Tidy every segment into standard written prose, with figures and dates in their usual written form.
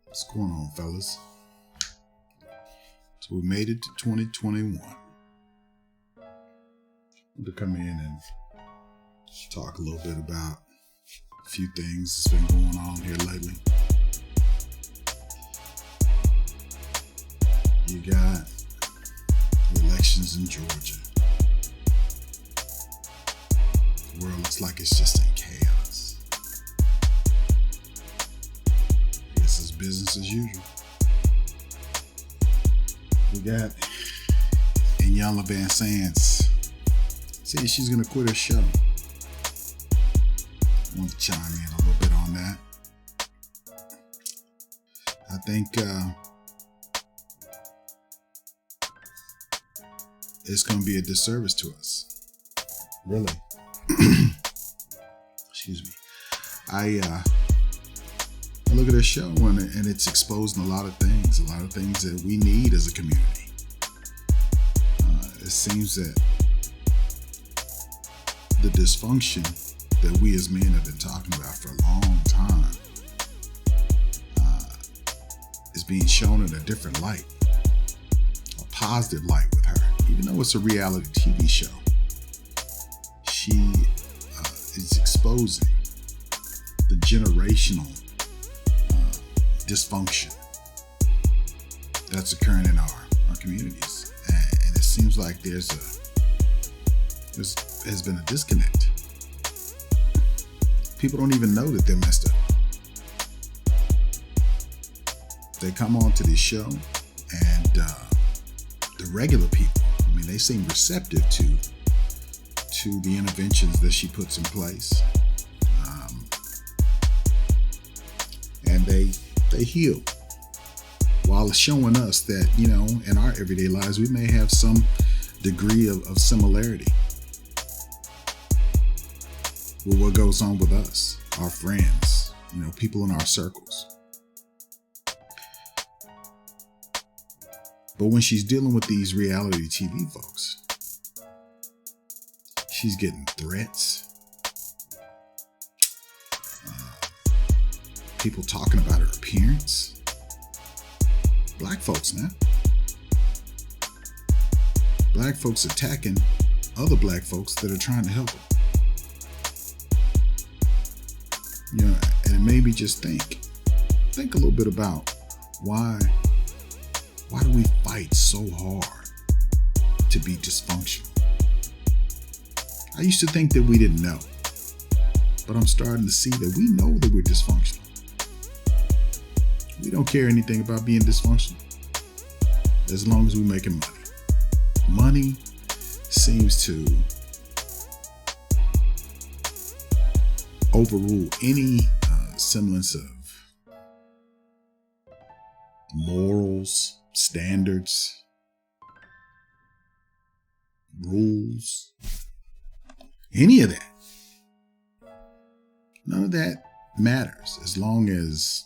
What's going on, fellas? So we made it to 2021. To come in and talk a little bit about a few things that's been going on here lately. You got the elections in Georgia. The world looks like it's just in chaos. I guess it's business as usual. We got Inyanla Vanzant says she's going to quit her show. I want to chime in a little bit on that. I think it's going to be a disservice to us. Really. Excuse me. I look at her show and it's exposing a lot of things that we need as a community. It seems that the dysfunction that we as men have been talking about for a long time is being shown in a different light, a positive light with her. Even though it's a reality TV show, she is exposing the generational dysfunction that's occurring in our communities, and it seems like there has been a disconnect. People don't even know that they're messed up. They come on to this show, and the regular people, they seem receptive to the interventions that she puts in place, and they heal while showing us that, in our everyday lives, we may have some degree of similarity with what goes on with us, our friends, people in our circles. But when she's dealing with these reality TV folks, she's getting threats, people talking about her appearance. Black folks now. Black folks attacking other black folks that are trying to help them. And it made me just think a little bit about why do we fight so hard to be dysfunctional? I used to think that we didn't know, but I'm starting to see that we know that we're dysfunctional. We don't care anything about being dysfunctional as long as we're making money. Money seems to overrule any semblance of morals, standards, rules, any of that. None of that matters as long as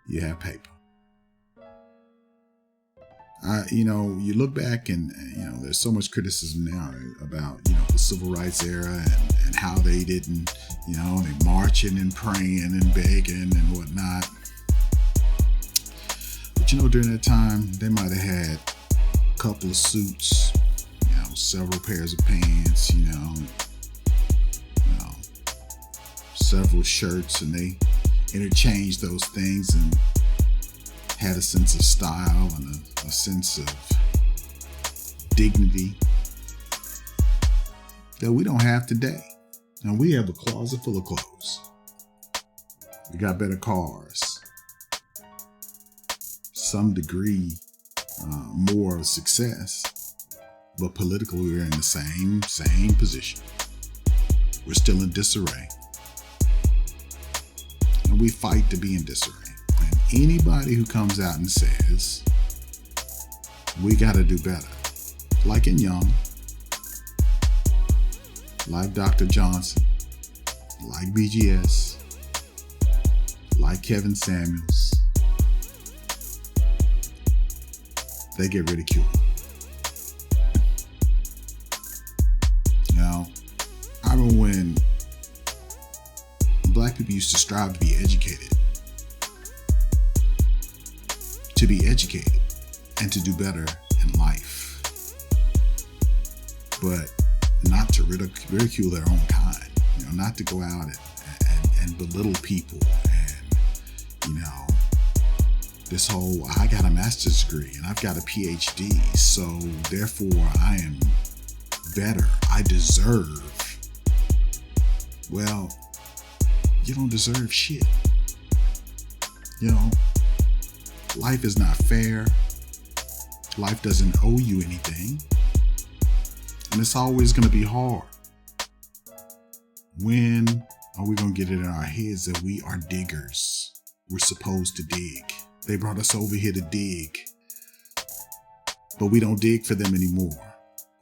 you have paper. You look back and there's so much criticism now about, the civil rights era and how they didn't, they marching and praying and begging and whatnot. But during that time, they might have had a couple of suits, several pairs of pants, several shirts, and they interchanged those things and had a sense of style and a sense of dignity that we don't have today. Now we have a closet full of clothes. We got better cars, some degree more of success, but politically we're in the same position. We're still in disarray, and we fight to be in disarray. And anybody who comes out and says we got to do better, like in Young, like Dr. Johnson, like BGS, like Kevin Samuels, they get ridiculed. Now, I remember when people used to strive to be educated. To be educated and to do better in life. But not to ridicule their own kind. Not to go out and belittle people. And, this whole, I got a master's degree and I've got a PhD, so therefore I am better. I deserve. Well, you don't deserve shit. Life is not fair. Life doesn't owe you anything. And it's always going to be hard. When are we going to get it in our heads that we are diggers? We're supposed to dig. They brought us over here to dig. But we don't dig for them anymore.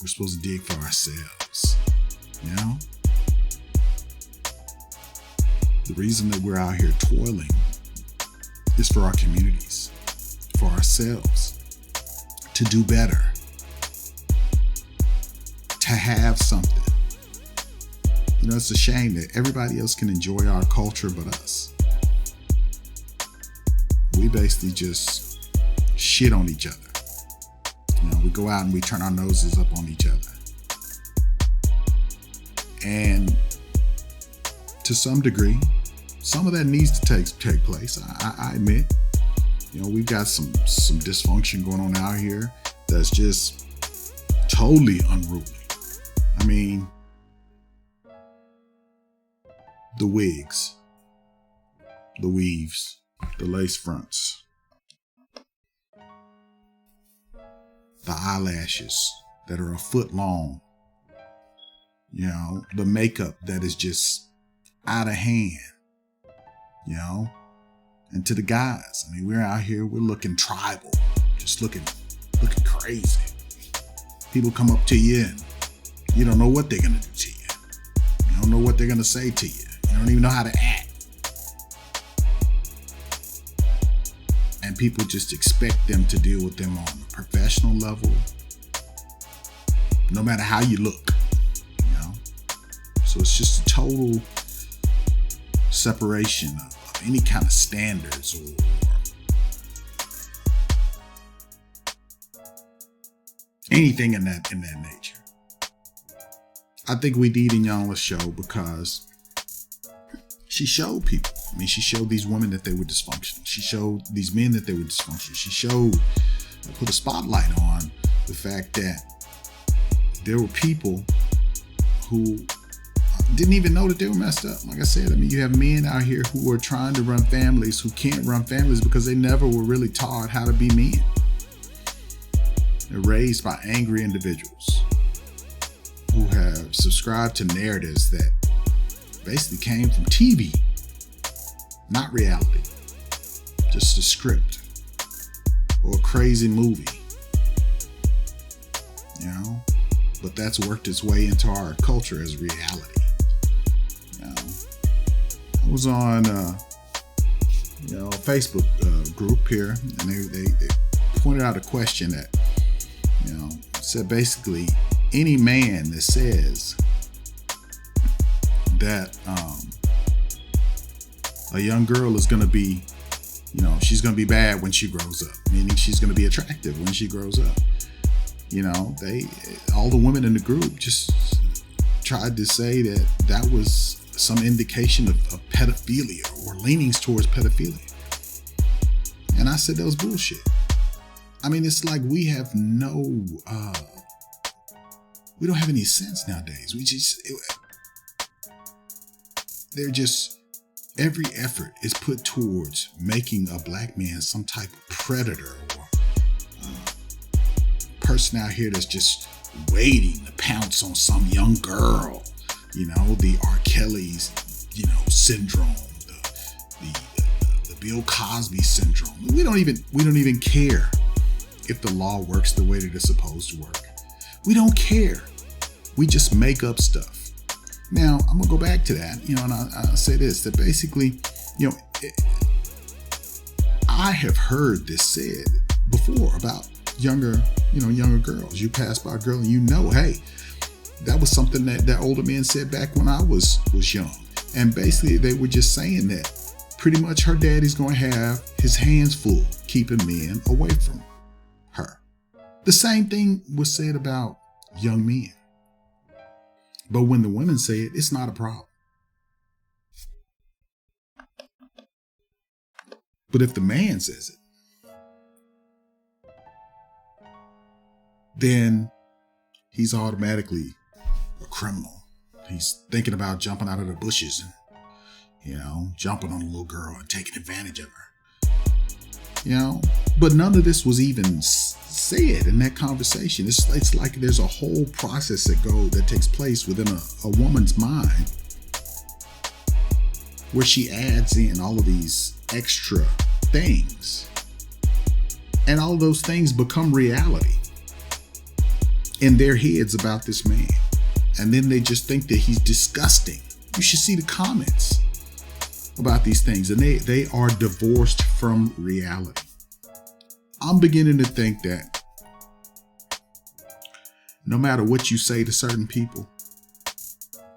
We're supposed to dig for ourselves. The reason that we're out here toiling is for our communities, for ourselves, to do better, to have something. It's a shame that everybody else can enjoy our culture but us. We basically just shit on each other. We go out and we turn our noses up on each other. And to some degree, some of that needs to take place. I admit, we've got some dysfunction going on out here that's just totally unruly. I mean, the wigs, the weaves, the lace fronts, the eyelashes that are a foot long, the makeup that is just out of hand, and to the guys, we're out here, we're looking tribal, just looking crazy. People come up to you and you don't know what they're going to do to you. You don't know what they're going to say to you. You don't even know how to act. And people just expect them to deal with them on a professional level, no matter how you look, So it's just a total separation of any kind of standards or anything in that nature. I think we need Inyanla's show because she showed people. She showed these women that they were dysfunctional. She showed these men that they were dysfunctional. She put a spotlight on the fact that there were people who didn't even know that they were messed up. Like I said, you have men out here who are trying to run families who can't run families because they never were really taught how to be men. They're raised by angry individuals who have subscribed to narratives that basically came from TV, not reality, just a script or a crazy movie, but that's worked its way into our culture as reality. I was on a Facebook group here, and they pointed out a question that said basically any man that says that a young girl is going to be, she's going to be bad when she grows up, meaning she's going to be attractive when she grows up. All the women in the group just tried to say that was some indication of pedophilia or leanings towards pedophilia. And I said that was bullshit. It's like we have we don't have any sense nowadays. Every effort is put towards making a black man some type of predator or person out here that's just waiting to pounce on some young girl. The R. Kelly's, syndrome, the Bill Cosby syndrome. We don't even care if the law works the way that it's supposed to work. We don't care. We just make up stuff. Now, I'm gonna go back to that, and I'll say this, that basically, I have heard this said before about younger girls. You pass by a girl and hey, that was something that older men said back when I was young. And basically they were just saying that pretty much her daddy's going to have his hands full keeping men away from her. The same thing was said about young men. But when the women say it, it's not a problem. But if the man says it, then he's automatically a criminal. He's thinking about jumping out of the bushes and, jumping on a little girl and taking advantage of her. But none of this was even said in that conversation. It's like there's a whole process that takes place within a woman's mind where she adds in all of these extra things, and all of those things become reality in their heads about this man. And then they just think that he's disgusting. You should see the comments about these things, and they are divorced from reality. I'm beginning to think that no matter what you say to certain people,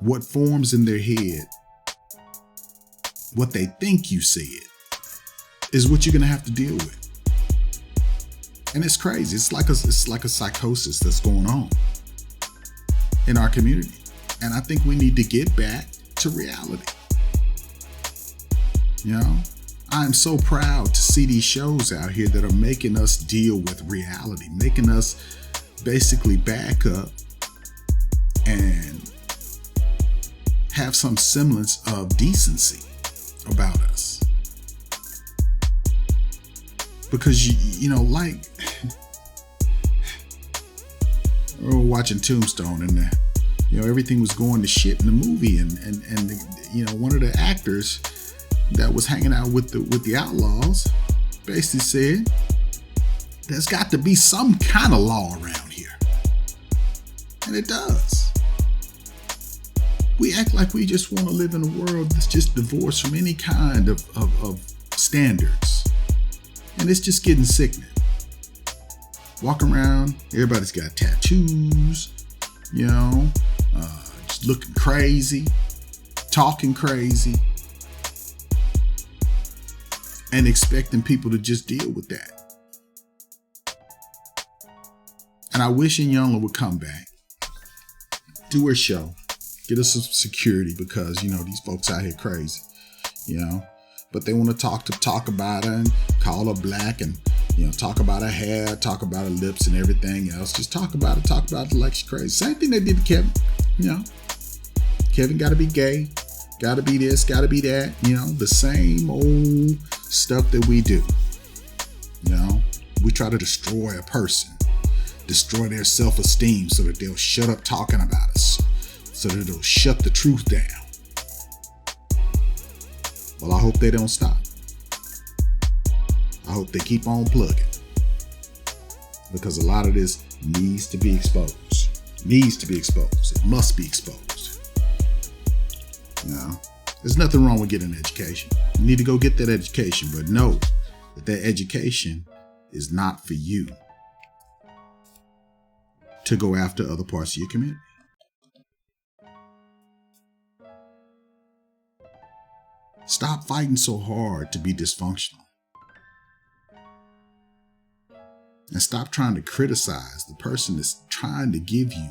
what forms in their head, what they think you said, is what you're going to have to deal with. And it's crazy. It's like a psychosis that's going on in our community. And I think we need to get back to reality. I'm so proud to see these shows out here that are making us deal with reality, making us basically back up and have some semblance of decency about us. Because, like, we were watching Tombstone, and everything was going to shit in the movie, and one of the actors that was hanging out with the outlaws basically said, there's got to be some kind of law around here. And it does. We act like we just want to live in a world that's just divorced from any kind of standards. And it's just getting sickening. Walking around, everybody's got tattoos, just looking crazy, talking crazy, and expecting people to just deal with that. And I wish Inyanla would come back, do her show, get us some security, because, these folks out here crazy, but they want to talk about her and call her black and, talk about her hair, talk about her lips and everything else. Just talk about it like she's crazy. Same thing they did to Kevin, Kevin got to be gay, got to be this, got to be that, the same old stuff that we do. We try to destroy a person, destroy their self-esteem so that they'll shut up talking about us, so that they'll shut the truth down. Well, I hope they don't stop. I hope they keep on plugging, because a lot of this needs to be exposed. It must be exposed. There's nothing wrong with getting an education. You need to go get that education, but know that education is not for you to go after other parts of your community. Stop fighting so hard to be dysfunctional. And stop trying to criticize the person that's trying to give you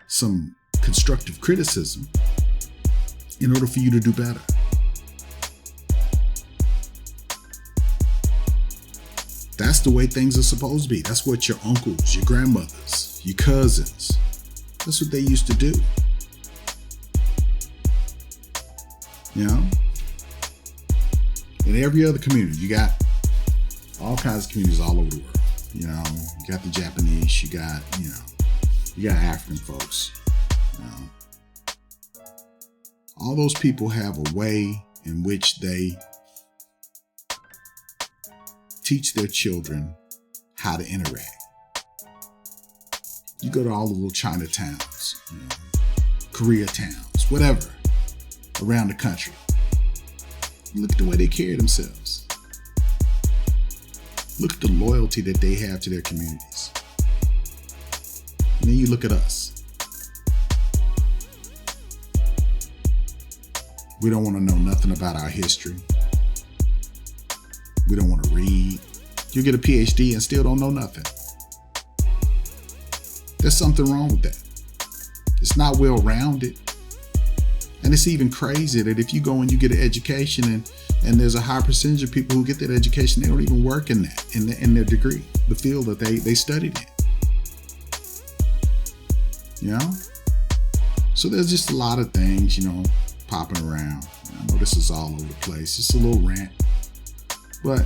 some constructive criticism in order for you to do better. That's the way things are supposed to be. That's what your uncles, your grandmothers, your cousins, that's what they used to do. In every other community, you got all kinds of communities all over the world. You got the Japanese, you got African folks. All those people have a way in which they teach their children how to interact. You go to all the little Chinatowns, Koreatowns, whatever, around the country. You look at the way they carry themselves. Look at the loyalty that they have to their communities. And then you look at us. We don't want to know nothing about our history. We don't want to read. You get a PhD and still don't know nothing. There's something wrong with that. It's not well-rounded. And it's even crazy that if you go and you get an education and there's a high percentage of people who get that education, they don't even work in that, in their degree, the field that they studied in. You know? So there's just a lot of things, popping around. I know this is all over the place. It's a little rant, but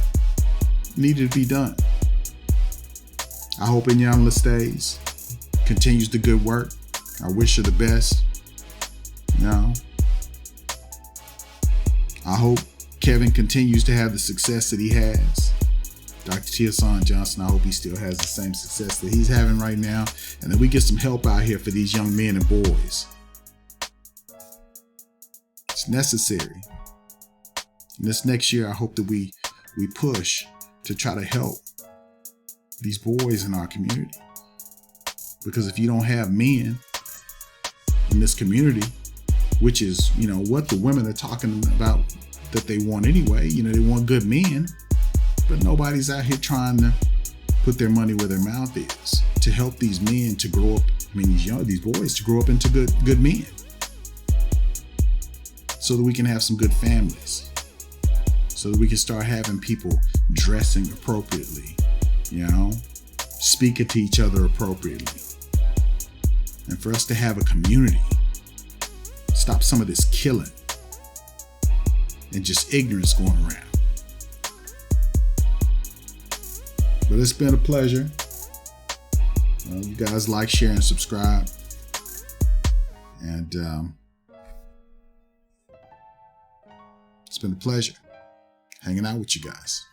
needed to be done. I hope Inyanla stays, continues the good work. I wish her the best. I hope Kevin continues to have the success that he has. Dr. Tiasan Johnson, I hope he still has the same success that he's having right now, and that we get some help out here for these young men and boys. It's necessary. And this next year, I hope that we push to try to help these boys in our community. Because if you don't have men in this community, which is, what the women are talking about that they want anyway, they want good men, but nobody's out here trying to put their money where their mouth is to help these men to grow up. These boys to grow up into good men, so that we can have some good families, so that we can start having people dressing appropriately, speaking to each other appropriately, and for us to have a community. Stop some of this killing and just ignorance going around. But it's been a pleasure. You guys like, share, and subscribe. And it's been a pleasure hanging out with you guys.